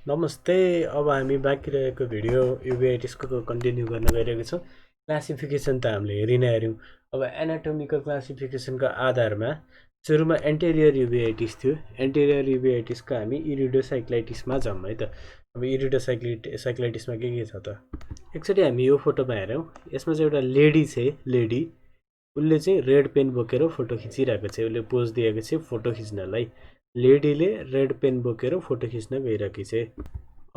नमस्ते। अब हामी बाँकी रहेको भिडियो uveitisको कन्टिन्यू गर्न गइरहेको छौँ। क्लासिफिकेसन त हामीले हेरि नै हेऱ्यौँ। अब एनाटोमिकल क्लासिफिकेसनको आधारमा सुरुमा एन्टेरियर uveitis थियो। एन्टेरियर uveitisको हामी इरिडोसाइक्लाइटिसमा जाऊँ है त। अब इरिडोसाइक्लाइटिसमा के छ त, एकचोटि हामी यो फोटोमा हेरौँ। यसमा चाहिँ एउटा लेडी छ। लेडी उसले चाहिँ रेड पेन बोकेर फोटो खिचिरहेको छ। उसले पोज दिएको छ फोटो खिच्नलाई। लेडीले रेड पेन बोकेर फोटो खिच्न गइरहेकी छ।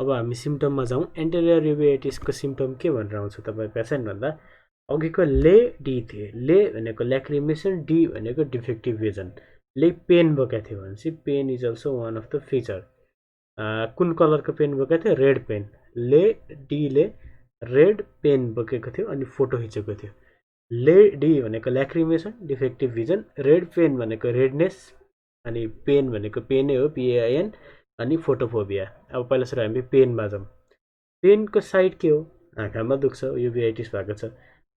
अब हामी सिम्टममा जाउँ। एन्टेरियर uveitisको सिम्टम के भनेर आउँछ तपाईँ पेसेन्ट भन्दा अघिको ले डी थिए। ले भनेको ल्याक्रिमेसन, डी भनेको डिफेक्टिभ भिजन। ले पेन बोकेको थियो भनेपछि pen is also one of the feature. कुन कलरको पेन बोकेको थियो? Red pen. ले डीले रेड पेन बोकेको थियो अनि फोटो खिचेको थियो। ले डी भनेको ल्याक्रिमेसन, डिफेक्टिभ भिजन। रेड पेन भनेको रेडनेस अनि पेन भनेको पेनै हो, पिएआइएन। अनि फोटोफोबिया। अब पहिला सुरु हामी पेनमा जाउँ। पेनको साइड के हो? आँखामा दुख्छ, uveitis भएको छ।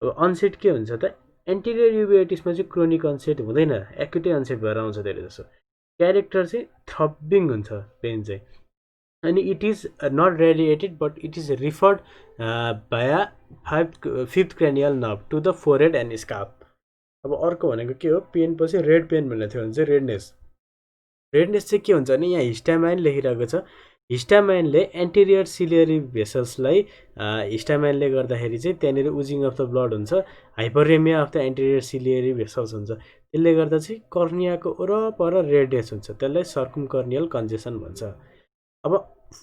अब अनसेट के हुन्छ त? एन्टेरियर uveitisमा चाहिँ क्रोनिक अनसेट हुँदैन, एक्युटै अनसेट भएर आउँछ धेरै जसो। क्यारेक्टर चाहिँ थ्रबिङ हुन्छ पेन चाहिँ। अनि it is not radiated but it is referred via fifth cranial nerve to the forehead and scalp. अब अर्को भनेको के हो? पेन पछि रेड पेन भनेको थियो भने चाहिँ रेडनेस। रेडनेस चाहिँ के हुन्छ भने यहाँ हिस्टामाइन लेखिरहेको छ। हिस्टामाइनले एन्टेरियर सिलियरी भेसल्सलाई हिस्टामाइनले गर्दाखेरि चाहिँ त्यहाँनिर उजिङ अफ द ब्लड हुन्छ, hyperaemia of the anterior ciliary vessels हुन्छ। त्यसले गर्दा चाहिँ कर्नियाको वरपर रेडनेस हुन्छ। त्यसलाई सर्कुम कर्नियल कन्जेसन भन्छ। अब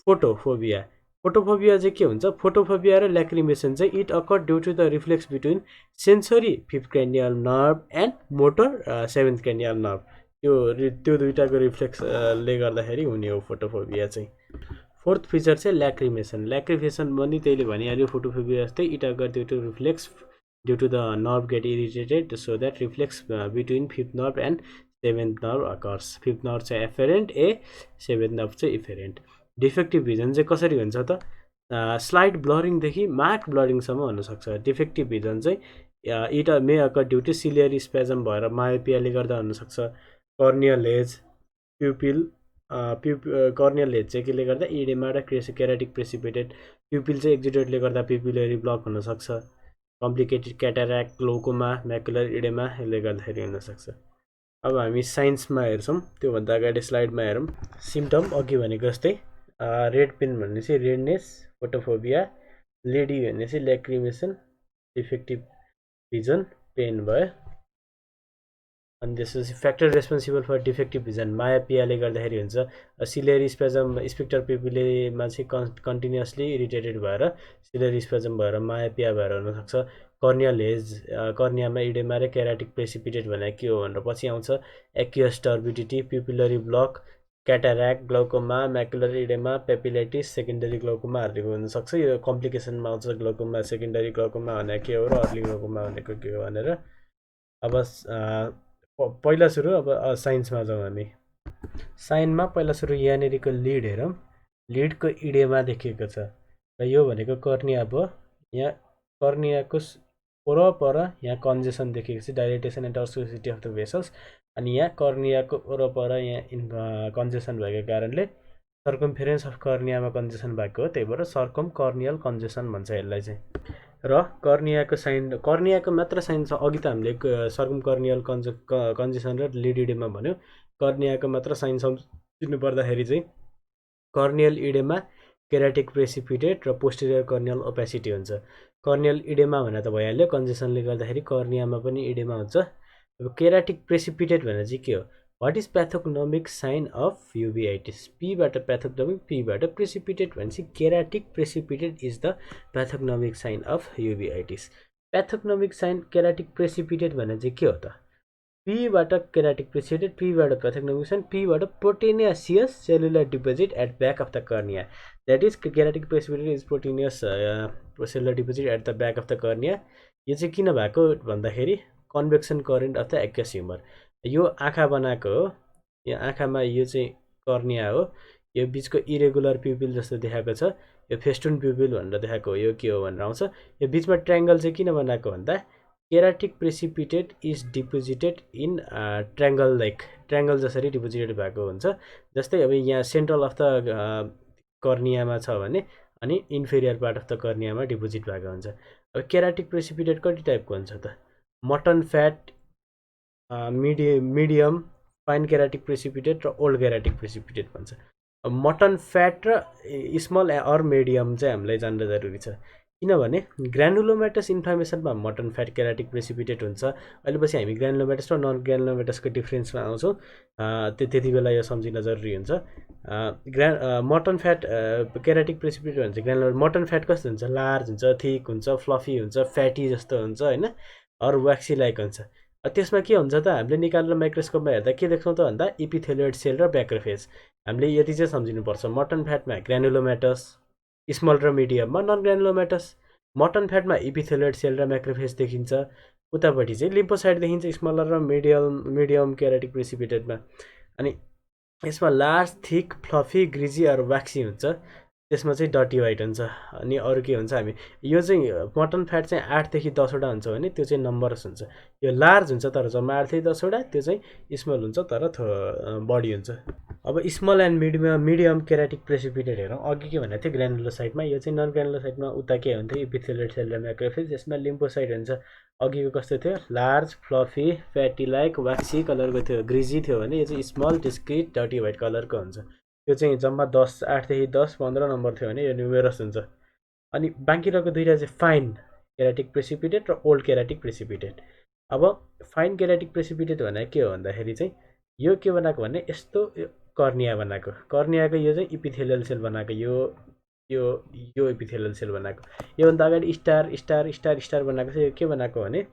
फोटोफोबिया। फोटोफोबिया चाहिँ के हुन्छ? फोटोफोबिया र ल्याक्रिमेसन चाहिँ it occur due to the reflex between sensory fifth cranial nerve and motor seventh cranial nerve. त्यो दुइटाको रिफ्लेक्सले गर्दाखेरि हुने हो फोटोफोबिया चाहिँ। फोर्थ फिचर चाहिँ ल्याक्रिमेसन। ल्याक्रिमेसन पनि त्यहीले भनिहाल्यो फोटोफोबिया जस्तै। It occur due to reflex due to the nerve get irritated so that reflex between fifth nerve and seventh nerve occurs. Fifth nerve चाहिँ एफेरेन्ट ए, सेभेन्थ नर्भ चाहिँ इफेरेन्ट। डिफेक्टिभ भिजन चाहिँ कसरी हुन्छ त? स्लाइड ब्लरिङदेखि मार्क ब्लरिङसम्म हुनसक्छ। Defective vision चाहिँ it may occur due to ciliary spasm भएर मायोपियाले गर्दा हुनसक्छ। Corneal haze, pupil corneal haze चाहिँ केले गर्दा? इडेमा र केराटिक प्रेसिपिटेड। प्युपिल चाहिँ एक्जिडेटले गर्दा प्युपिलरी ब्लक हुनसक्छ। कम्प्लिकेटेड क्याटाराक्ट, ग्लोकोमा, म्याकुलर इडेमा यसले गर्दाखेरि हुनसक्छ। अब हामी साइन्समा हेर्छौँ, त्योभन्दा अगाडि स्लाइडमा हेरौँ। सिम्टम अघि भनेको जस्तै रेड पेन भन्ने चाहिँ रेडनेस, फोटोफोबिया। लेडी भन्ने चाहिँ ल्याक्रिमेसन, डिफेक्टिभ भिजन, पेन भयो। अनि त्यसपछि factor responsible for defective vision मायोपियाले गर्दाखेरि हुन्छ। सिलियरी स्पेजम स्पेक्टर पिपुलेमा चाहिँ कन्टिन्युसली इरिटेटेड भएर सिलियरी स्पेजम भएर मायोपिया भएर हुनसक्छ। कर्नियल हेज, कर्नियामा इडेमा र केराटिक प्रेसिपिटेट भनेको के हो भनेर पछि आउँछ। Acute turbidity, pupillary block, cataract, glaucoma, macular oedema, papillitis, secondary ग्लोकोमाहरू हुनसक्छ। यो कम्प्लिकेसनमा आउँछ। ग्लोकोमा, सेकेन्डरी ग्लोकोमा भनेको के हो र अर्ली ग्लोकोमा भनेको के हो भनेर। अब पहिला सुरु अब साइन्समा जाउँ हामी। साइनमा पहिला सुरु यहाँनिरको लिड हेरौँ। लिडको इडेमा देखिएको छ र यो भनेको कर्निया भयो। यहाँ कर्नियाको वरपर यहाँ कन्जेसन देखिएको छ, डाइलेटेसन एन्ड टर्सोसिटी अफ द भेसल्स। अनि यहाँ कर्नियाको वरपर यहाँ कन्जेसन भएको कारणले सर्कमफेरेन्स अफ कर्नियामा कन्जेसन भएको हो, त्यही भएर सर्कम कर्नियल कन्जेसन भन्छ यसलाई चाहिँ। र कर्नियाको साइन, कर्नियाको मात्र साइन छ। अघि त हामीले सर्कम कर्नियल कन्जेसन र लिड इडेमा भन्यो। कर्नियाको मात्र साइन सम्झिनु पर्दाखेरि चाहिँ कर्नियल इडेमा, केराटिक प्रेसिपिटेट र पोस्टेरियर कर्नियल ओपेसिटी हुन्छ। कर्नियल इडेमा भनेर त भइहाल्यो, कन्जेसनले गर्दाखेरि कर्नियामा पनि इडेमा हुन्छ। अब केराटिक प्रेसिपिटेट भनेर चाहिँ के हो? What is pathognomonic sign of uveitis? पीबाट प्याथोग्नोमिक, पीबाट प्रेसिपिटेट भनेपछि keratic precipitate is the pathognomonic sign of uveitis। Pathognomonic sign keratic precipitate भनेर चाहिँ के हो त? पीबाट केराटिक प्रेसिपिटेट, पीबाट प्याथोग्नोमिक साइन, पीबाट proteinaceous cellular deposit at back of the cornea. That is keratic precipitate is proteinaceous cellular deposit at the back of the cornea. यो चाहिँ किन भएको भन्दाखेरि convection current of the aqueous humour. यो आँखा बनाएको हो। यो आँखामा यो चाहिँ कर्निया हो। यो बिचको इरेगुलर प्युपिल जस्तो देखाएको छ। यो फेस्टुन प्युपिल भनेर देखाएको हो। यो के हो भनेर आउँछ। यो बिचमा ट्रायङ्गल चाहिँ किन बनाएको भन्दा keratic precipitate is deposited in triangle, like triangle जसरी डिपोजिटेड भएको हुन्छ। जस्तै अब यहाँ सेन्ट्रल अफ द कर्नियामा छ भने अनि इन्फेरियर पार्ट अफ द कर्नियामा डिपोजिट भएको हुन्छ। अब केराटिक प्रेसिपिटेट कति टाइपको हुन्छ त? Mutton fat, medium, fine keratic precipitate र ओल्ड केराटिक प्रेसिपिटेट भन्छ। अब मटन फ्याट र स्मल अर मिडियम चाहिँ हामीलाई जान्न जरुरी छ, किनभने ग्रानुलोमेटस इन्फ्लामेसनमा मटन फ्याट केराटिक प्रेसिपिटेट हुन्छ। अहिले पछि हामी ग्रानुलोमेटस र नन ग्रानुलोमेटसको डिफ्रेन्समा आउँछौँ, त्यति बेला यो सम्झिन जरुरी हुन्छ। मटन फ्याट केराटिक प्रेसिपिटेट भन्छ। मटन फ्याट कस्तो हुन्छ? लार्ज हुन्छ, थिक हुन्छ, फ्लफी हुन्छ, फ्याटी जस्तो हुन्छ होइन, अरू व्याक्सी लाइक हुन्छ। त्यसमा के हुन्छ त? हामीले निकालेर माइक्रोस्कोपमा हेर्दा के देख्छौँ त भन्दा इपिथेलियोइड सेल र ब्याक्रोफेज। हामीले यति चाहिँ सम्झिनुपर्छ, मटन फ्याटमा ग्रानुलोमेटस, स्मल र मिडियममा नन ग्रानुलोमेटस। मटन फ्याटमा इपिथेलियोइड सेल र म्याक्रोफेज देखिन्छ, उतापट्टि चाहिँ लिम्फोसाइट देखिन्छ स्मलर र मिडियम केराटिक प्रेसिपिटेटमा। अनि यसमा लार्ज, थिक, फ्लफी, ग्रिजी अरू व्याक्सी हुन्छ, त्यसमा चाहिँ डटी वाइट हुन्छ। अनि अरू के हुन्छ? हामी यो चाहिँ मटन फ्याट चाहिँ 8 देखि 10 वटा हुन्छ भने त्यो चाहिँ नम्बरस हुन्छ। यो लार्ज हुन्छ तर जम्मा 8 देखि 10 वटा, त्यो चाहिँ स्मल हुन्छ तर बढी हुन्छ। अब स्मल एन्ड मिडियम केराटिक प्रेसिपिटेट हेरौँ। अघि के भनेको थियो? ग्रानुलोसाइटमा। यो चाहिँ नन ग्रानुलोसाइटमा उता के हुन्थ्यो? इपिथेलियोइड सेल र म्याक्रोफेज। यसमा लिम्फोसाइट हुन्छ। अघिको कस्तो थियो? लार्ज, फ्लफी, फ्याटी लाइक, व्याक्सी कलरको थियो, ग्रिजी थियो भने यो चाहिँ स्मल, डिस्क्रिट, डटी व्हाइट कलरको हुन्छ। त्यो चाहिँ जम्मा 10, 8 देखि 10, 15 नम्बर थियो भने यो न्युमेरस हुन्छ। अनि बाँकी रहेको दुईटा चाहिँ फाइन केराटिक प्रेसिपिटेट र ओल्ड केराटिक प्रेसिपिटेट। अब फाइन केराटिक प्रेसिपिटेट भनेको के हो भन्दाखेरि चाहिँ यो के बनाएको भने यस्तो कर्निया बनाएको, कर्नियाको यो चाहिँ इपिथेलियल सेल बनाएको, यो इपिथेलियल सेल बनाएको। योभन्दा अगाडि स्टार स्टार स्टार स्टार बनाएको छ। यो के बनाएको भने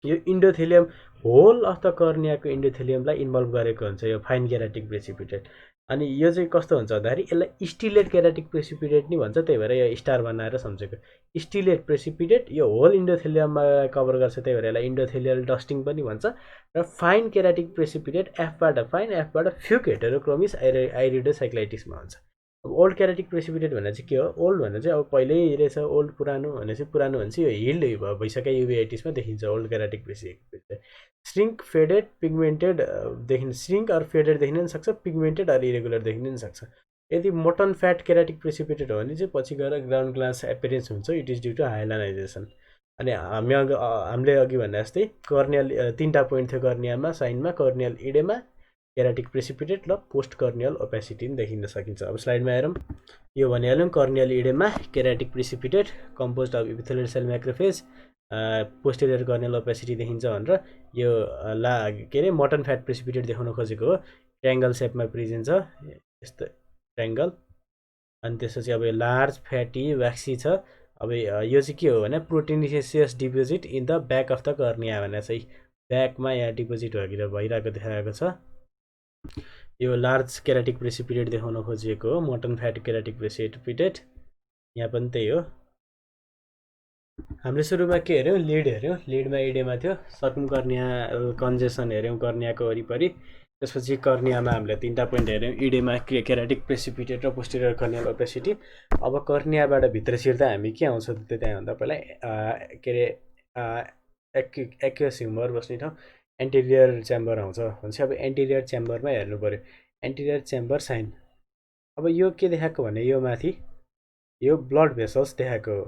यो इन्डोथेलियम, होल अफ द कर्नियाको इन्डोथेलियमलाई इन्भल्भ गरेको हुन्छ यो फाइन केराटिक प्रेसिपिटेट। अनि यो चाहिँ कस्तो हुन्छ भन्दाखेरि यसलाई स्टिलेट केराटिक प्रेसिपिटेट नि भन्छ, त्यही भएर यो स्टार बनाएर सम्झेको। स्टिलेट प्रेसिपिटेट यो होल इन्डोथेलियममा कभर गर्छ, त्यही भएर यसलाई इन्डोथेलियल डस्टिङ पनि भन्छ। र फाइन केराटिक प्रेसिपिटेट एफबाट फाइन, एफबाट फ्युक हेटेरोक्रोमिस आइरिडोसाइक्लाइटिसमा हुन्छ। अब ओल्ड केराटिक प्रेसिपिटेट भन्ने चाहिँ के हो? ओल्ड भन्ने चाहिँ अब पहिल्यै रहेछ, ओल्ड पुरानो भने चाहिँ पुरानो भने चाहिँ यो हिल्ड भइसक्यो युभिआइटिसमा देखिन्छ old keratic precipitate. Shrink, faded, पिगमेन्टेड देखिन, श्रिङ्क अर फेडेड देखिन पनि सक्छ, पिगमेन्टेड अर इरेगुलर देखिन पनि सक्छ। यदि मोटन फ्याट केराटिक प्रेसिपिटेट हो भने चाहिँ पछि गएर ग्राउन्ड ग्लास एपियरेन्स हुन्छ, it is due to hyalinization. अनि हामीले अघि भने जस्तै कर्नियल 3टा पोइन्ट थियो कर्नियामा, साइनमा कर्नियल इडेमा, केराटिक प्रेसिपिटेट र पोस्ट कर्नियल ओपेसिटी पनि देखिन सकिन्छ। अब स्लाइडमा हेरौँ। यो भनिहाल्यौँ corneal oedema keratic precipitate composed of epithelial cell macrophage, posterior corneal opacity देखिन्छ भनेर। यो के अरे मटन फ्याट प्रेसिपिटेट देखाउन खोजेको हो। ट्रायङ्गल सेपमा प्रेजेन्ट छ, यस्तो ट्रायङ्गल। अनि त्यसपछि अब यो लार्ज, फ्याटी, व्याक्सी छ। अब यो चाहिँ के हो भने proteinaceous deposit in the back of the cornea भनेर चाहिँ ब्याकमा यहाँ डिपोजिट भइरहेको देखाएको छ। यो लार्ज केराटिक प्रेसिपिटेट देखाउन खोजिएको हो, मटन फ्याट केराटिक प्रेसिपिटेट। यहाँ पनि त्यही हो। हामीले सुरुमा के हेऱ्यौँ? लिड हेऱ्यौँ। लिडमा इडेमा थियो, सर्कमकर्निया कन्जेसन हेऱ्यौँ कर्नियाको वरिपरि। त्यसपछि कर्नियामा हामीले 3टा पोइन्ट हेऱ्यौँ, इडेमा, केराटिक प्रेसिपिटेट र पोस्टेरियर कर्नियल ओपेसिटी। अब कर्नियाबाट भित्र छिर्दा हामी के आउँछ त? त्यहाँभन्दा पहिला के अरे एक्युस ह्युमर बस्ने ठाउँ एन्टेरियर च्याम्बर आउँछ भनेपछि अब एन्टेरियर च्याम्बरमा हेर्नु पऱ्यो। Anterior chamber sign. अब यो के देखाएको भने यो माथि यो ब्लड भेसल्स देखाएको हो,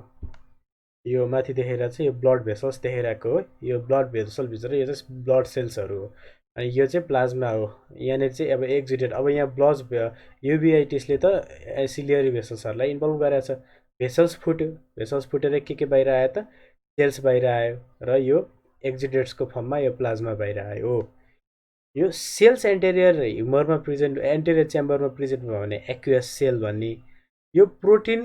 यो माथि देखेर चाहिँ यो ब्लड भेसल्स देखाइरहेको हो। यो ब्लड भेसलभित्र यो चाहिँ ब्लड सेल्सहरू हो। अनि यो चाहिँ प्लाज्मा हो। यहाँनिर चाहिँ अब एक्जिटेड, अब यहाँ ब्लड युभिआइटिसले त सिलियरी भेसल्सहरूलाई इन्भल्भ गरेको छ। भेसल्स फुट्यो, भेसल्स फुटेर के बाहिर आयो त? सेल्स बाहिर आयो र यो एक्जिटेड्सको फर्ममा यो प्लाज्मा बाहिर आयो। यो सेल्स एन्टेरियर ह्युमरमा प्रेजेन्ट, एन्टेरियर च्याम्बरमा प्रेजेन्ट भयो भने एक्युएस सेल भन्ने। यो प्रोटिन,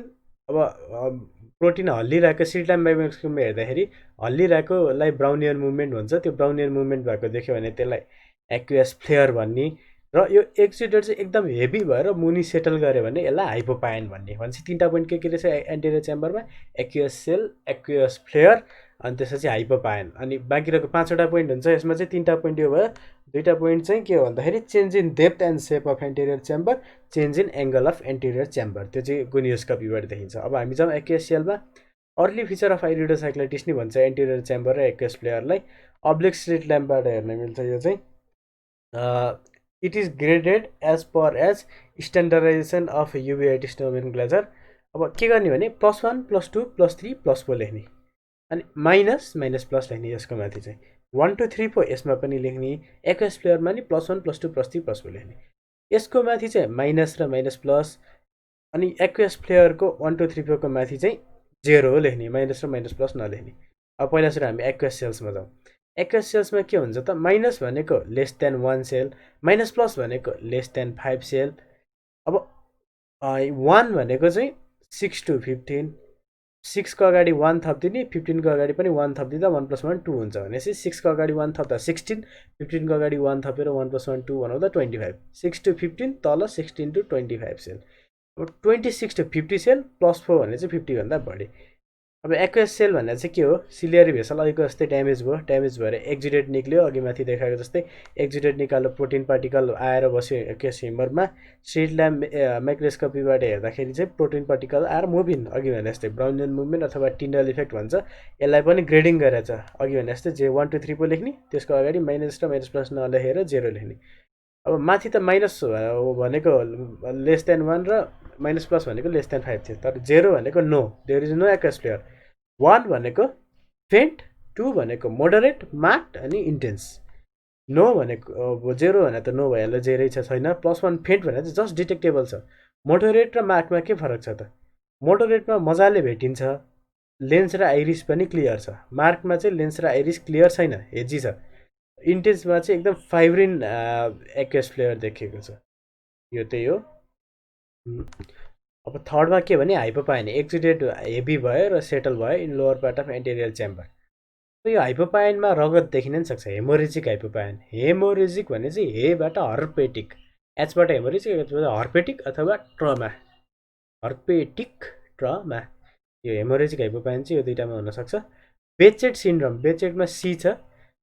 अब प्रोटिन हल्लिरहेको सिलिटाइम माइक्रोस्कोपमा हेर्दाखेरि हल्लिरहेकोलाई ब्राउनियन मुभमेन्ट भन्छ। त्यो ब्राउनियन मुभमेन्ट भएको देख्यो भने त्यसलाई एक्युएस फ्लेयर भन्ने। र यो एक्जिटेड चाहिँ एकदम हेभी भएर मुनि सेटल गऱ्यो भने यसलाई हाइपोपायन भन्ने। भनेपछि 3टा पोइन्ट के रहेछ एन्टेरियर च्याम्बरमा? एक्युएस सेल, एक्युएस फ्लेयर, अनि त्यसपछि हाइपोपायन। अनि बाँकी रहेको 5वटा पोइन्ट हुन्छ। यसमा चाहिँ 3टा पोइन्ट यो भयो। 2टा पोइन्ट चाहिँ के हो भन्दाखेरि change in depth and shape of anterior chamber, change in angle of anterior chamber. त्यो चाहिँ गुनियोस्कोपीबाट देखिन्छ। अब हामी जाउँ एक्युएस सेलमा। अर्ली फिचर अफ आइरिडोसाइक्लाइटिस नि भन्छ एन्टेरियर च्याम्बर र एक्युएस फ्लेयरलाई। अब्लिक स्लिट ल्याम्पबाट हेर्न मिल्छ। यो चाहिँ it is graded as per as standardisation of uveitis nomenclature. अब के गर्ने भने +1 +2 +3 +4 लेख्ने अनि माइनस माइनस प्लस लेख्ने। यसको माथि चाहिँ 1 2 3 4 यसमा पनि लेख्ने। एक्वेस प्लेयरमा नि +1 +2 +3 +4 लेख्ने। यसको माथि चाहिँ माइनस र माइनस प्लस अनि एक्वेस प्लेयरको 1 2 3 4 को माथि चाहिँ 0 लेख्ने, माइनस र माइनस प्लस नलेख्ने। अब पहिला सुरु हामी एक्वेस सेल्समा जाउँ। एक्वेस सेल्समा के हुन्छ त माइनस भनेको less than 1 cell, minus plus भनेको लेस देन 5 सेल। अब 1 भनेको चाहिँ 6 to 15, 6 को अगाडि 1 थपिदिने, 15 को अगाडि पनि 1 थपिदिँदा 1 + 1 2 हुन्छ भनेपछि 6 को अगाडि 1 थप्दा 16, 15 को अगाडि 1 थपेर 1 + 1 2 बनाउँदा 25। 6 to 15 तल 16 to 25 सेल। अब 26 to 50 सेल +4 भने चाहिँ 50 भन्दा बढी। अब एक्वेस सेल भन्ने चाहिँ के हो, सिलियरी भेसल अघिको जस्तै ड्यामेज भयो, ड्यामेज भएर एक्जिडेट निक्ल्यो, अघि माथि देखाएको जस्तै एक्जिडेट निकाल्यो, प्रोटिन पार्टिकल आएर बस्यो एक्वेस ह्युमरमा। स्ट्रिट ल्याम्प माइक्रोस्कोपीबाट हेर्दाखेरि चाहिँ प्रोटिन पार्टिकल आएर मुभिङ, अघि भने जस्तै ब्राउनियन मुभमेन्ट अथवा टिन्डल इफेक्ट भन्छ। यसलाई पनि ग्रेडिङ गरेछ, अघि भने जस्तै जे 1 2 3 4 लेख्ने, त्यसको अगाडि माइनस र माइनस प्लस नलेखेर 0 लेख्ने। अब माथि त माइनस भनेको लेस देन 1 र माइनस प्लस भनेको लेस देन 5 थियो, तर 0 भनेको no, there is no aqueous flare. 1 भनेको फेन्ट, 2 भनेको मोडरेट, मार्क्ड अनि इन्टेन्स। नो भनेको 0 भने त नो भइहाल्यो, जेरै छैन। +1 फेन्ट भने चाहिँ जस्ट डिटेक्टेबल छ। मोडरेट र मार्क्डमा के फरक छ त, मोडरेटमा मजाले भेटिन्छ, लेन्स र आइरिस पनि क्लियर छ। मार्क्डमा चाहिँ लेन्स र आइरिस क्लियर छैन, हेजी छ। इन्टेन्समा चाहिँ एकदम फाइब्रिन एक्वेस प्लेयर देखिएको छ। यो त्यही हो। अब थर्डमा के भने हाइपोपाइन, एक्जिडेट हेभी भयो र सेटल भयो in lower part of anterior chamber. यो हाइपोपाइनमा रगत देखिन नि सक्छ, हेमोरेजिक हाइपोपाइन। हेमोरेजिक भने चाहिँ हेबाट हर्पेटिक, एचबाट हेमोरेजिक, एचबाट हर्पेटिक अथवा ट्रमा, हर्पेटिक ट्रमा। यो हेमोरेजिक हाइपोपाइन चाहिँ यो दुइटामा हुनसक्छ। बेचेट सिन्ड्रोम, बेचेटमा सी छ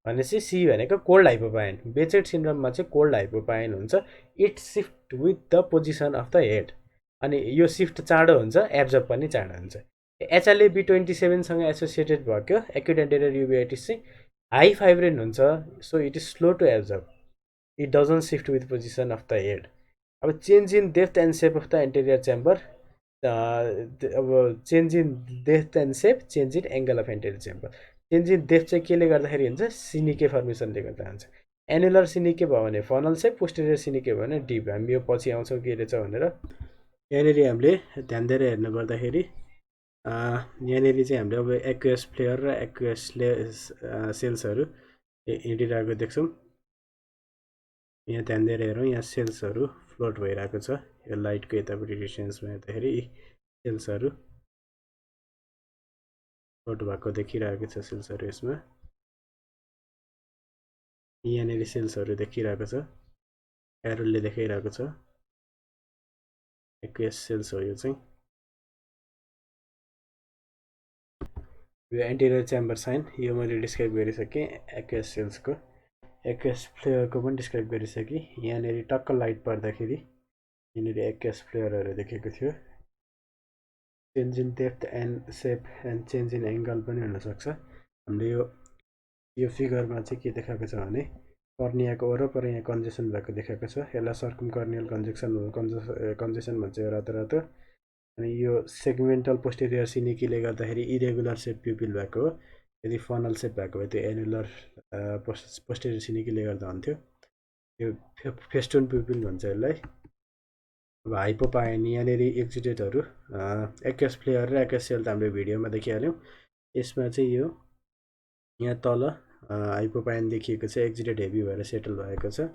भनेपछि सी भनेको कोल्ड हाइपोपाइन। बेचेट सिन्ड्रोममा चाहिँ कोल्ड हाइपोपाइन हुन्छ। It shift with the position of the head, अनि यो सिफ्ट चाँडो हुन्छ, एब्जर्ब पनि चाँडो हुन्छ। HLA-B27सँग एसोसिएटेड भएको एक्युट एन्टेरियर युवेटिस चाहिँ हाई फाइब्रिन हुन्छ, so it is slow to absorb, it doesn't shift with position of the head. अब change in depth and shape of the anterior chamber, अब change in depth and shape, change in angle of anterior chamber. Change in depth चाहिँ केले गर्दाखेरि हुन्छ, सिनिके फर्मेसनले गर्दा हुन्छ। Annular सिनिके भयो भने फनल सेप, पोस्टेरियर सिनिके भयो भने डिप। हामी यो पछि आउँछौँ के रहेछ भनेर। यहाँनिर हामीले ध्यान दिएर हेर्नु पर्दाखेरि यहाँनिर चाहिँ हामीले अब एक्वेस फ्लेयर र एक्वेस सेल्सहरू हिँडिरहेको देख्छौँ। यहाँ ध्यान दिएर हेरौँ, यहाँ सेल्सहरू फ्लोट भइरहेको छ। यो लाइटको यतापट्टि डिस्टेन्समा हेर्दाखेरि सेल्सहरू फ्लोट भएको देखिरहेको छ। सेल्सहरू यसमा यहाँनिर सेल्सहरू देखिरहेको छ, एरोले देखाइरहेको छ। एक्वेस सेल्स हो यो चाहिँ। यो एन्टेरियर च्याम्बर साइन, यो मैले डिस्क्राइब गरिसकेँ एक्वेस सेल्सको। एक्वेस फ्लेयरको पनि डिस्क्राइब गरिसकेँ। यहाँनिर टक्क लाइट पर्दाखेरि यहाँनिर एक्वेस फ्लेयरहरू देखेको थियो। Change in depth and shape and change in angle पनि हुनसक्छ। हामीले यो फिगरमा चाहिँ के देखाएको छ भने कर्नियाको वरपर यहाँ कन्जेसन भएको देखाएको छ। यसलाई सर्कुम कर्नियल कन्जेसन भन्छ, रातो रातो। अनि यो सेगमेन्टल पोस्टेरियर सिनिकीले गर्दाखेरि इरेगुलर सेप प्युपिल भएको हो। यदि फनल सेप भएको भए त्यो एनुलर पोस्टेरियर सिनिकीले गर्दा हुन्थ्यो। यो फेस्टुन प्युपिल भन्छ यसलाई। अब हाइपोपाइन, यहाँनिर एक्जिडेटहरू एक्वेस फ्लेयर र एक्वेस सेल त हामीले भिडियोमा देखिहाल्यौँ। यसमा चाहिँ यो यहाँ तल हाइपोपाइन देखिएको छ, एक्जिडेट हेभी भएर सेटल भएको छ।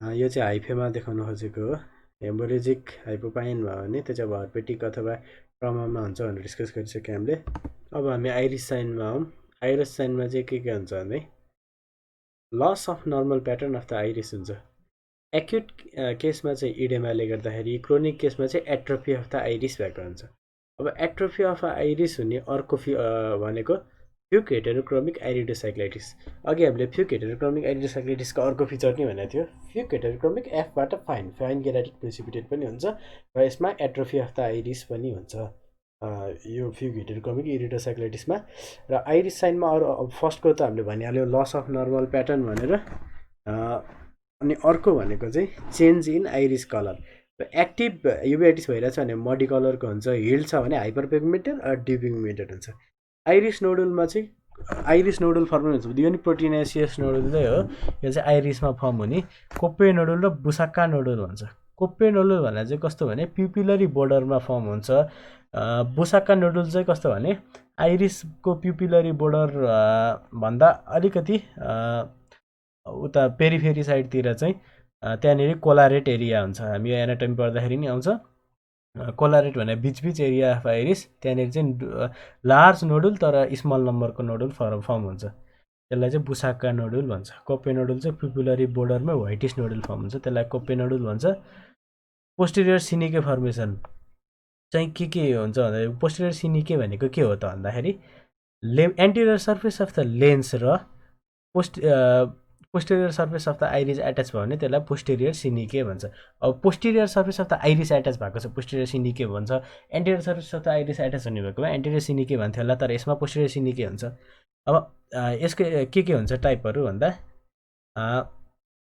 यो चाहिँ हाइफेमा देखाउन खोजेको हो। हेमोरेजिक हाइपोपाइन भयो भने त्यो चाहिँ अब हर्पेटिक अथवा ट्रमामा हुन्छ भनेर डिस्कस गरिसक्यो हामीले। अब हामी आइरिस साइनमा आउँ। आइरिस साइनमा चाहिँ के हुन्छ भने loss of normal pattern of the iris हुन्छ। एक्युट केसमा चाहिँ इडेमाले गर्दाखेरि, क्रोनिक केसमा चाहिँ एट्रोफी अफ द आइरिस भएको हुन्छ। अब एट्रोफी अफ आइरिस हुने अर्को भनेको फ्युक हेटेरोक्रोमिक आइरिडोसाइक्लाइटिस। अघि हामीले फ्युक हेटेरोक्रोमिक आइरिडोसाइक्लाइटिसको अर्को फिचर नै भनेको थियो, फ्युक हेटेरोक्रोमिक एफबाट फाइन केराटिक प्रेसिपिटेट पनि हुन्छ र यसमा एट्रोफी अफ द आइरिस पनि हुन्छ यो फ्युक हेटेरोक्रोमिक इरिडोसाइक्लाइटिसमा। र आइरिस साइनमा अरू फर्स्टको त हामीले भनिहाल्यो लस अफ नर्मल प्याटर्न भनेर। अनि अर्को भनेको चाहिँ change in iris colour. Active uveitis भइरहेछ भने मडी कलरको हुन्छ, हिल छ भने हाइपर पिगमेन्टेड डिपिगमेन्टेड हुन्छ। आइरिस नोडुलमा चाहिँ आइरिस नोडुल फर्म हुन्छ, यो नि प्रोटिनेसियस नोडुल चाहिँ हो। यो चाहिँ आइरिसमा फर्म हुने कोप्पे नोडुल र बुसाक्का नोडुल भन्छ। कोप्पे नोडुल भन्दा चाहिँ कस्तो भने प्युपिलरी बोर्डरमा फर्म हुन्छ। बुसाक्का नोडुल चाहिँ कस्तो भने आइरिसको प्युपिलरी बोर्डर भन्दा अलिकति उता पेरिफेरी साइडतिर चाहिँ त्यहाँनिर कोलारेट एरिया हुन्छ। हामी यो एनाटोमी पढ्दाखेरि नि आउँछ। कोलारेट भने बिच एरिया अफ आइरिस, त्यहाँनिर चाहिँ लार्ज नोडुल तर स्मल नम्बरको नोडुल फर्म हुन्छ, त्यसलाई चाहिँ बुसाक्का नोडुल भन्छ। कोप्पे नोडुल चाहिँ प्युपिलरी बोर्डरमा व्हाइटिस नोडुल फर्म हुन्छ, त्यसलाई कोप्पे नोडुल भन्छ। पोस्टेरियर सिनिके फर्मेसन चाहिँ के हुन्छ भन्दाखेरि पोस्टेरियर सिनिके भनेको के हो त भन्दाखेरि anterior surface of the lens र posterior surface of the iris attach भयो भने त्यसलाई पोस्टेरियर सिनिके भन्छ। अब posterior surface of the iris attach भएको छ पोस्टेरियर सिनिके भन्छ, anterior surface of the iris attach हुने भएको भए एन्टेरियर सिनिके भन्थ्यो होला, तर यसमा पोस्टेरियर सिनिके हुन्छ। अब यसको के हुन्छ टाइपहरू भन्दा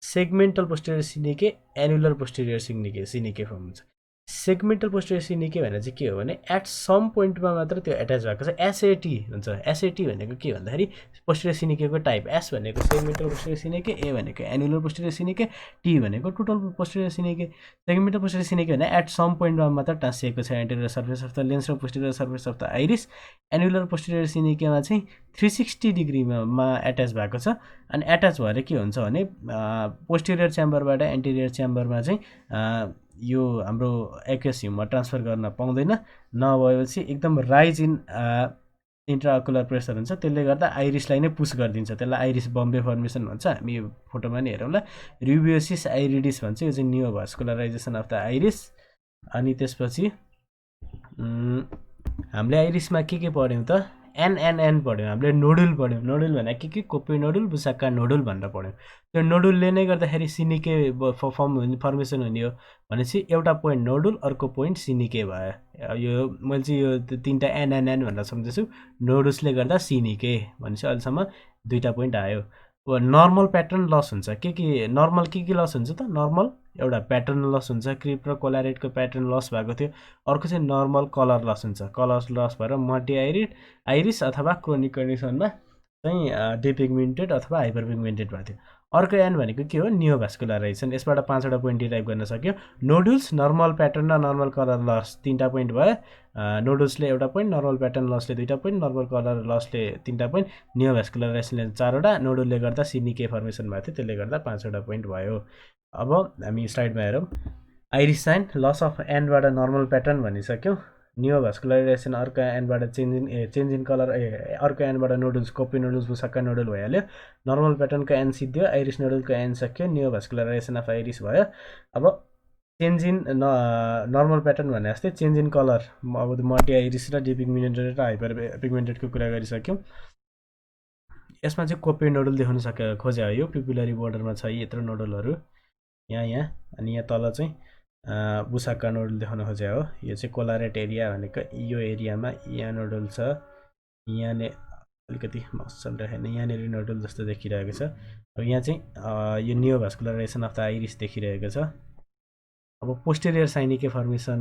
सेगमेन्टल पोस्टेरियर सिनिके, एनुलर पोस्टेरियर सिनिके फर्म हुन्छ। सेगमेन्टल पोस्टेरियर सिनिके भने चाहिँ के हो भने एट सम पोइन्टमा मात्र त्यो एट्याच भएको छ, एसएटी हुन्छ। एसएटी भनेको के भन्दाखेरि पोस्टेरियर सिनिकेको टाइप, एस भनेको सेगमेन्टल पोस्टेरियर सिनिके, ए भनेको एनुलर पोस्टेरियर सिनिके, टी भनेको total posterior synechiae. Segmental posterior synechiae भने एट सम पोइन्टमा मात्र टाँसिएको छ anterior surface of the lens र posterior surface of the iris. Annular posterior सिनिकेमा चाहिँ 360 डिग्रीमा एट्याच भएको छ। अनि एट्याच भएर के हुन्छ भने पोस्टेरियर च्याम्बरबाट एन्टेरियर च्याम्बरमा चाहिँ यो हाम्रो एक्युस ह्युमर ट्रान्सफर गर्न पाउँदैन, नभएपछि एकदम राइज इन इन्ट्राअकुलर प्रेसर हुन्छ, त्यसले गर्दा आइरिसलाई नै पुस गरिदिन्छ, त्यसलाई आइरिस बम्बे फर्मेसन भन्छ। हामी यो फोटोमा नि हेरौँला, रुबियोसिस आइरिडिस भन्छ, यो चाहिँ नियोभास्कुलराइजेसन अफ द आइरिस। अनि त्यसपछि हामीले आइरिसमा के पढ्यौँ त, एनएनएन पढ्यौँ, हामीले नोडुल पढ्यौँ। नोडुल भनेको के कोप्पे नोडुल, बुसाक्का नोडुल भनेर पढ्यौँ। त्यो नोडुलले नै गर्दाखेरि सिनिके फर्मेसन हुने हो भनेपछि एउटा पोइन्ट नोडुल, अर्को पोइन्ट सिनिके भयो। यो मैले चाहिँ यो तिनवटा एनएनएन भनेर सम्झेछु, नोडुल्सले गर्दा सिनिके भनेपछि अहिलेसम्म दुईवटा पोइन्ट आयो। अब नर्मल प्याटर्न लस हुन्छ, के नर्मल के लस हुन्छ त, नर्मल एउटा प्याटर्न लस हुन्छ, क्रिप र कोलारेटको प्याटर्न लस भएको थियो। अर्को चाहिँ नर्मल कलर लस हुन्छ, कलर लस भएर मल्टी आइरिस अथवा क्रोनिक कन्डिसनमा चाहिँ डिपिगमेन्टेड अथवा हाइपर पिगमेन्टेड भएको थियो। अर्को एन भनेको के हो, नियोभास्कुलराइजेसन। यसबाट 5वटा पोइन्ट डिराइभ गर्न सक्यो। नोडुल्स, नर्मल प्याटर्न र नर्मल कलर लस 3टा पोइन्ट भयो। नोडुल्सले एउटा पोइन्ट, नर्मल प्याटर्न लसले 2टा पोइन्ट, नर्मल कलर लसले 3टा पोइन्ट, नियोभास्कुलराइजेसनले 4वटा, नोडुलले गर्दा सिनिके फर्मेसन भएको थियो, त्यसले गर्दा 5वटा पोइन्ट भयो। अब हामी स्लाइडमा हेरौँ। आइरिस साइन, लस अफ एनबाट नर्मल प्याटर्न भनिसक्यौँ। नियोभास्कुलराइजेसन अर्को एनबाट चेन्ज इन कलर, अर्को एनबाट nodules, Koeppe nodules, Busacca nodule भइहाल्यो। नर्मल प्याटर्नको एन सिद्धियो, आइरिस नोडुलको एन सक्यो, नियोभास्कुलराइजेसन अफ आइरिस भयो। अब चेन्ज इन नर्मल प्याटर्न भने जस्तै चेन्ज इन कलर, अब मल्टी आइरिस र डिपिगमेन्टेड र हाइपर पिगमेन्टेडको कुरा गरिसक्यौँ। यसमा चाहिँ कोप्पे नोडुल देखाउन खोजे हो। यो पिपुलरी बोर्डरमा छ यत्रो नोडुलहरू, यहाँ अनि यहाँ तल चाहिँ बुसाक्का नोडुल देखाउन खोजे हो। यो चाहिँ कोलारेट एरिया भनेको यो एरियामा यहाँ नोडुल छ, यहाँले अलिकति मसल राखेन, यहाँनिर नोडुल जस्तो देखिरहेको छ। अब यहाँ चाहिँ यो नियोभास्कुलराइजेसन अफ द आइरिस देखिरहेको छ। अब पोस्टेरियर साइनिके फर्मेसन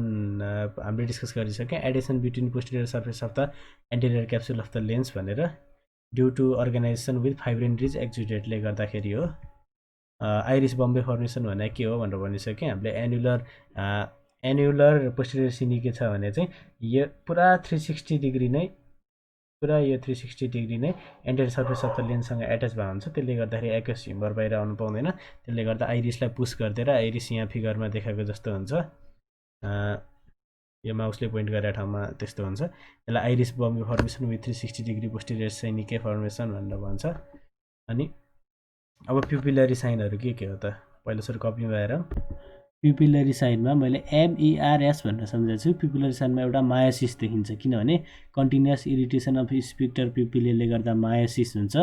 हामीले डिस्कस गरिसक्यौँ। Adhesion between posterior surface of the anterior capsule of the lens भनेर due to organization with fibrin rich एक्जुडेटले गर्दाखेरि हो। आइरिस बम्बे फर्मेसन भने के हो भनेर भनिसक्यौँ हामीले। एन्युलर पोस्टेरियर सिनिके छ भने चाहिँ यो पुरा 360 डिग्री नै, पुरा यो 360 डिग्री नै एन्टेरियर सर्फेस अफ द लेन्ससँग एट्याच भएको हुन्छ, त्यसले गर्दाखेरि एक्युस ह्युमर बाहिर आउनु पाउँदैन। त्यसले गर्दा आइरिसलाई पुस गरिदिएर आइरिस यहाँ फिगरमा देखाएको जस्तो हुन्छ, यो माउसले पोइन्ट गरेर ठाउँमा त्यस्तो हुन्छ। यसलाई iris bombe formation with 360 degree posterior synechiae formation भनेर भन्छ। अनि अब प्युपिलरी साइनहरू के हो त, पहिलो सुरु कपीमा हेरौँ। प्युपिलरी साइनमा मैले MERS भनेर सम्झाएको छु। प्युपिलरी साइनमा एउटा मायोसिस देखिन्छ, किनभने कन्टिन्युअस इरिटेसन अफ स्पिक्टर प्युपिलेले गर्दा मायोसिस हुन्छ।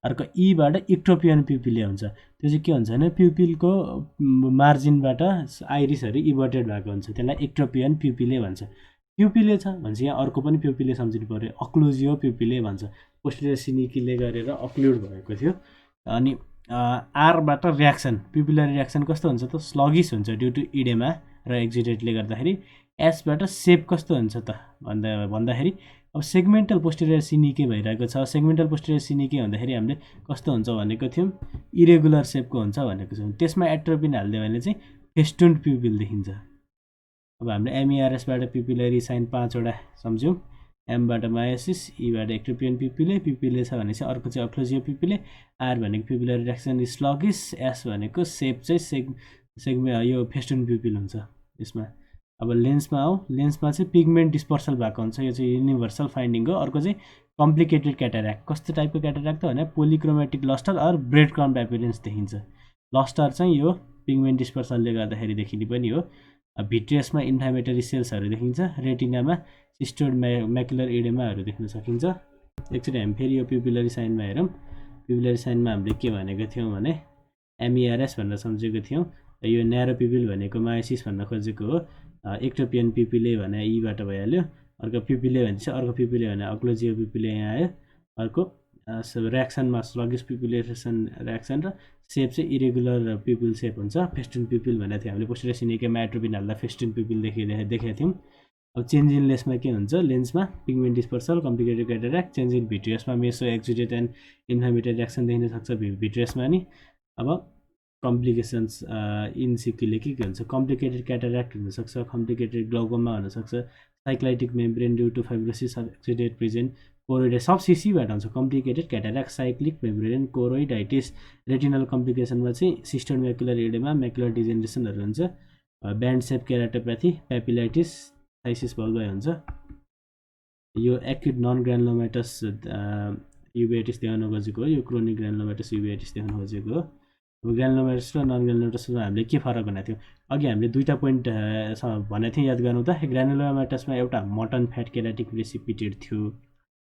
अर्को ईबाट इक्टोपियन प्युपिले हुन्छ। त्यो चाहिँ के हुन्छ भने प्युपिलको मार्जिनबाट आइरिसहरू इभर्टेड भएको हुन्छ, त्यसलाई इक्टोपियन प्युपिले भन्छ। प्युपिले छ भन्छ, यहाँ अर्को पनि प्युपिले सम्झिनु पऱ्यो, अक्लुजियो प्युपिले भन्छ। पोस्टेरियर सिनिकीले गरेर अक्लुड भएको थियो। अनि आरबाट रियाक्सन पिपुलरी रियाक्सन कस्तो हुन्छ त स्लगिस हुन्छ ड्यु टु इडेमा र एक्जिडेटले गर्दाखेरि एसबाट सेप कस्तो हुन्छ त भन्दाखेरि अब सेगमेन्टल पोस्टेरियर सिनिके भइरहेको छ सेगमेन्टल पोस्टेरियर सिनिके भन्दाखेरि हामीले कस्तो हुन्छ भनेको थियौँ इरेगुलर सेपको हुन्छ भनेको छौँ त्यसमा एट्रोपिन हालिदियो भने चाहिँ फेस्टुन प्युपिल देखिन्छ अब हामीले एमइआरएसबाट पिपुलरी साइन 5वटा सम्झ्यौँ एमबाट मायोसिस ईबाट एक्ट्रोपियन पिपुले छ भने चाहिँ अर्को चाहिँ अक्लोजियो पिपुले आर भनेको पिपुलरी रियाक्सन स्लगिस एस भनेको सेप चाहिँ यो फेस्टुन पिपुल हुन्छ यसमा अब लेन्समा आऊ लेन्समा चाहिँ पिगमेन्ट डिस्पर्सल भएको हुन्छ यो चाहिँ युनिभर्सल फाइन्डिङ हो अर्को चाहिँ कम्प्लिकेटेड क्याटारेक्ट कस्तो टाइपको क्याटारेक्ट त भने polychromatic lustre or bread crumb appearance देखिन्छ लस्टर चाहिँ यो पिगमेन्ट डिस्पर्सलले गर्दाखेरि देखिने पनि हो भिट्रियसमा इन्फ्लामेटरी सेल्सहरू देखिन्छ रेटिनामा सिस्टोइड म्याकुलर इडेमाहरू देख्न सकिन्छ एकचोटि हामी फेरि यो पिपुलरी साइनमा हेरौँ पिपुलरी साइनमा हामीले के भनेको थियौँ भने एमइआरएस भनेर सम्झेको थियौँ यो न्यारो पिपुल भनेको मायोसिस भन्न खोजेको हो एक्ट्रोपियन पिपुले भने ईबाट भइहाल्यो अर्को पिपुले भने चाहिँ अर्को पिपुले भने अक्लोजियो पिपुले यहाँ आयो अर्को रियाक्सनमा स्लगिस पिपुलेसन रियाक्सन र सेप चाहिँ इरेगुलर पिपुल सेप हुन्छ फेस्टुन पिपुल भनेको थियो हामीले पोस्टेरियर सिनिकेमा एट्रोपिन हाल्दा फेस्टुन पिपुल देखेका थियौँ अब चेन्ज इन लेन्समा के हुन्छ लेन्समा pigment dispersal complicated cataract change in भिट्रियसमा मेसो एक्जिडेट एन्ड इन्फ्लामेटरी रियाक्सन देखिन सक्छ भिट्रियसमा नि अब कम्प्लिकेसन्स इन्सिक्युले के हुन्छ कम्प्लिकेटेड क्याटारेक्ट हुनसक्छ कम्प्लिकेटेड ग्लाउकोमा हुनसक्छ cyclitic membrane due to fibrosis exudate present choroid सब सिसीबाट हुन्छ complicated cataract cyclic membrane choroiditis retinal कम्प्लिकेसनमा चाहिँ सिस्टोइड म्याकुलर इडेमा म्याकुलर डिजेनरेसनहरू हुन्छ ब्यान्ड सेप केराटोप्याथी प्यापिलाइटिस थाइसिस बल्बाई हुन्छ यो एक्युट नन ग्रानुलोमेटस युभेटिस देखाउन खोजेको हो यो क्रोनिक ग्रानुलोमेटस युभेटिस देखाउन खोजेको हो अब ग्रानुलोमेटस र नन ग्रानुलोमेटसमा हामीले के फरक भनेको थियौँ अघि हामीले दुईवटा पोइन्ट भनेको थियौँ याद गर्नु त ग्रानुलोमेटसमा एउटा मटन फ्याट केराटिक प्रेसिपिटेट थियो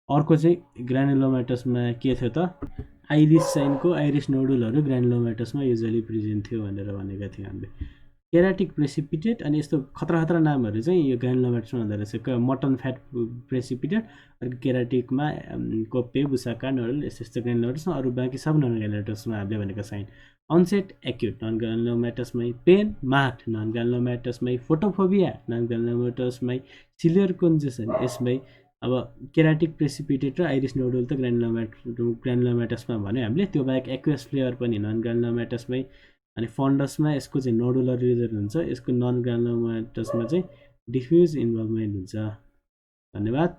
अर्को चाहिँ ग्रानुलोमेटसमा के थियो त आइरिस साइनको आइरिस नोडुलहरू ग्रानुलोमेटसमा युजली प्रेजेन्ट थियो भनेर भनेका थियौँ हामीले केराटिक प्रेसिपिटेट अनि यस्तो खतरा नामहरू चाहिँ यो ग्रानुलोमेटसमा हुँदो रहेछ मटन फ्याट प्रेसिपिटेट अर्को केराटिकमा कोप्पे बुसाका नोडल यस्तो ग्रानुलोमेटसमा अरू बाँकी सब नन ग्रानुलोमेटसमा हामीले भनेको साइन अनसेट एक्युट नन ग्रानुलोमेटसमै पेन मार्क्ड नन ग्रानुलोमेटसमै फोटोफोबिया नन ग्रानुलोमेटसमै सिलियर कन्जेसन यसमै अब केराटिक प्रेसिपिटेट र आइरिस नोडुल त ग्रानुलोमेटसमा भन्यो हामीले त्यो बाहेक एक्वेस फ्लेयर पनि नन ग्रानुलोमेटसमै अनि फन्डसमा यसको चाहिँ नोडुलर रिजन हुन्छ यसको नन ग्रानुलोमेटसमा चाहिँ डिफ्युज इन्भल्भमेन्ट हुन्छ धन्यवाद।